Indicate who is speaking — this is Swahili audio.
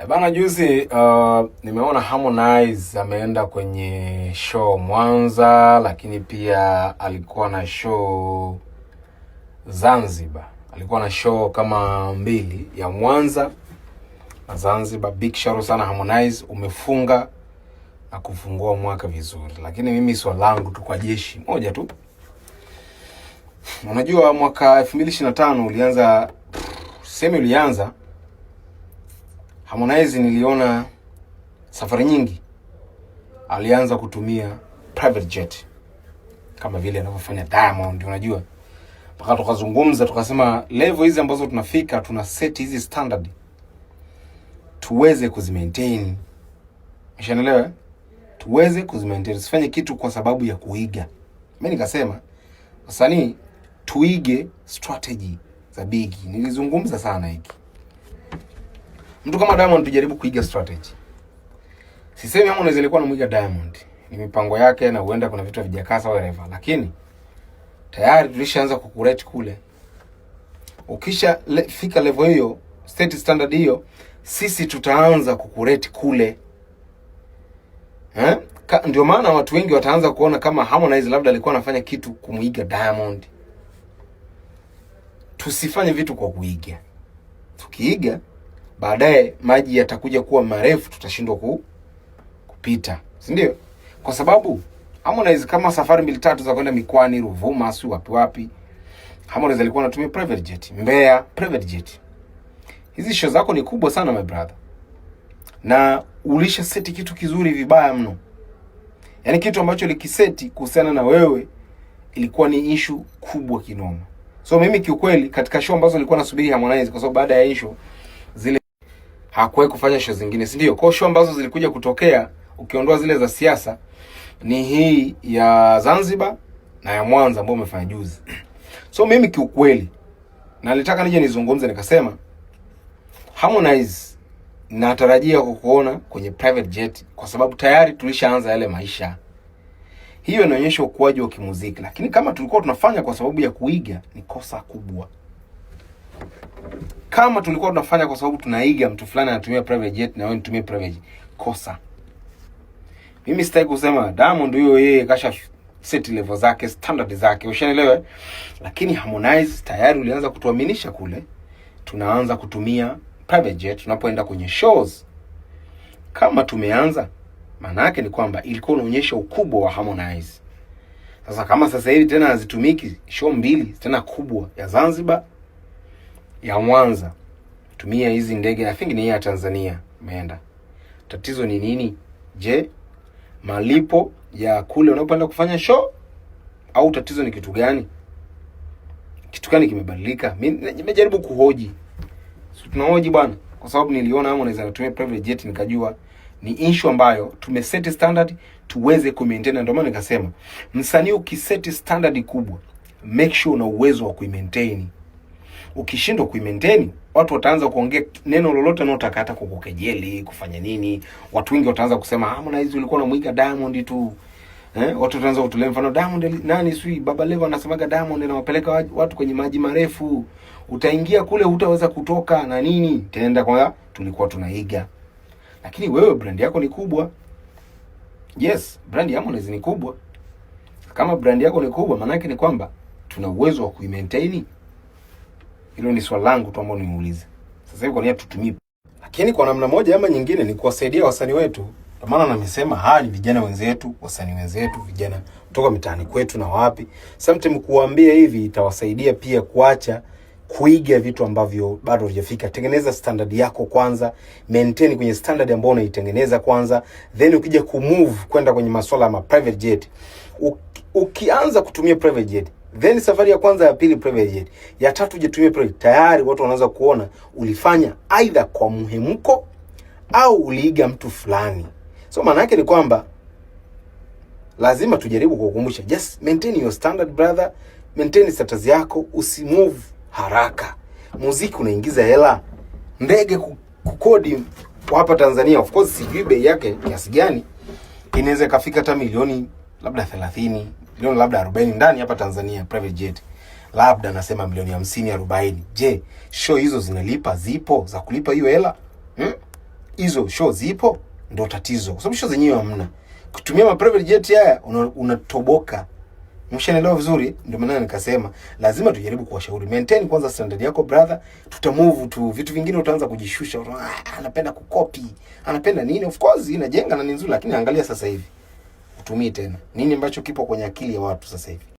Speaker 1: Bana juzi nimeona Harmonize ameenda kwenye show Mwanza, lakini pia alikuwa na show Zanzibar. Alikuwa na show kama mbili, ya Mwanza na Zanzibar. Big shout sana Harmonize, umefunga na kufungua mwaka vizuri. Lakini mimi swali langu tu kwa jeshi moja tu. Unajua mwaka 2025 ulianza Harmonize, niliona safari nyingi alianza kutumia private jet kama vile anavyofanya Diamond, unajua. Mpaka tukazungumza tukasema level hizi ambazo tunafika, tuna set hizi standard tuweze kuzimaintain. Umeshaelewa? Tuweze kuzimaintain. Usifanye kitu kwa sababu ya kuiga. Mimi nikasema wasanii tuige strategy za Biggie. Nilizungumza sana hiki. Mtu kama Diamond tujaribu kuiga strategy. Sisemi Harmonize alikuwa anamuiga Diamond. Ni mipango yake na huenda kuna vitu vijakasa whatever. Lakini tayari tulishaanza kukurate kule. Ukisha fika level hiyo, state standard hiyo, sisi tutaanza kukurate kule. Ndio maana watu wengi wataanza kuona kama Harmonize labda alikuwa anafanya kitu kumuiga Diamond. Tusifanye vitu kwa kuiga. Tukiiga baadaye maji yatakuja kuwa marefu, tutashindwa kupita, si ndio? Kwa sababu Harmonize kama safari 2-3 za kwenda mikoani, Ruvuma, si wapi, Harmonize alikuwa anatumia private jet, Mbeya private jet. Hizi show zako ni kubwa sana my brother, na ulisha seti kitu kizuri vibaya mno. Yaani kitu ambacho likiseti kuhusiana na wewe ilikuwa ni issue kubwa kinoma. So mimi kiukweli katika show ambazo nilikuwa nasubiri Harmonize, kwa sababu baada ya issue zile hakuwahi kufanya show zingine, si ndio? Kwa show ambazo zilikuja kutokea ukiondoa zile za siasa ni hii ya Zanzibar na ya Mwanza ambayo umefanya juzi. So mimi kiukweli na nilitaka nije nizungumze, nikasema Harmonize natarajia kukuona kwenye private jet, kwa sababu tayari tulishaanza yale maisha. Hiyo inaonyesha ukuaji wa kimuziki. Lakini kama tulikuwa tunafanya kwa sababu ya kuiga, ni kosa kubwa. Kama tulikuwa tunafanya kwa sababu tunaiga mtu fulani anatumia private jet na wewe unatumia private jet, kosa. Mimi sitaki kusema Diamond huyo yeye kasha set level zake, standard zake, ushaelewa? Lakini Harmonize tayari ulianza kutuaminisha kule. Tunaanza kutumia private jet tunapoenda kwenye shows. Kama tumeanza, maana yake ni kwamba ilikuwa inaonyesha ukubwa wa Harmonize. Sasa kama sasa hivi tena hazitumiki show mbili tena kubwa, ya Zanzibar, ya Mwanza, tumia hizi ndege, I think ni ya Tanzania umeenda. Tatizo ni nini? Je, malipo ya kule unapenda kufanya show, au tatizo ni kitu gani? Kitu gani kimebadilika? Mimi nimejaribu kuhoji. Tunahoji bwana, kwa sababu niliona Harmonize anatumia private jet, nikajua ni issue ambayo tumeset standard tuweze kumaintain. Ndio maana nikasema msanii ukiseti standard kubwa, make sure una uwezo wa kuimaintain. Ukishindwa kuimaintain, watu wataanza kuongea neno lolote na utakata kukukejeli, kufanya nini. Watu wengi wataanza kusema Harmonize ulikuwa unamuiga Diamond tu. Watu wataanza kutolea mfano Diamond nani sui Baba Levo anasemaga Diamond anawapeleka watu kwenye maji marefu. Utaingia kule hutaweza kutoka na nini. Tenda kwa tulikuwa tunaiga. Lakini wewe brand yako ni kubwa. Yes, brand ya Harmonize ni kubwa. Kama brand yako ni kubwa, maana yake ni kwamba tuna uwezo wa kuimaintain. Hilo ni swali langu tu ambalo nimuulize. Sasa hivi kwa nini tutumie? Lakini kwa namna moja ama nyingine ni kuwasaidia wasanii wetu. Kwa maana nimesema ni vijana wenzetu, wasanii wenzetu, vijana kutoka mitaani kwetu na wapi. Sometimes kuambia hivi itawasaidia pia kuacha kuiga vitu ambavyo bado hujafika. Tengeneza standard yako kwanza, maintain kwenye standard ambayo unaitengeneza kwanza, then ukija kumove kwenda kwenye masuala ya private jet. Ukianza kutumia private jet, then safari ya kwanza, ya pili private jet, ya tatu ujitumie private, tayari watu wanaanza kuona ulifanya either kwa muhemko au uliiga mtu fulani. So maana yake ni kwamba lazima tujaribu kukukumbusha, just maintain your standard brother, maintain status yako, usimove haraka. Muziki unaingiza hela. Ndege kukodi hapa Tanzania, of course sijui bei yake kiasi gani, inaweza kafika hata milioni labda 30, milioni labda 40 ndani hapa Tanzania private jet. Labda nasema milioni 50 40. Je, show hizo zinalipa, zipo za kulipa hiyo hela? hizo show zipo ndio tatizo, kwa sababu show zenyewe hamna. Kutumia ma private jet haya unatoboka. Umeshanielewa vizuri? Ndio maana nikasema lazima tujaribu kuwashauri. Maintain kwanza standard yako brother, tutamove tu vitu vingine utaanza kujishusha. Anapenda kukopi, anapenda nini? Of course inajenga na ni nzuri, lakini angalia sasa hivi utumii tena nini ambacho kipo kwenye akili ya watu sasa hivi.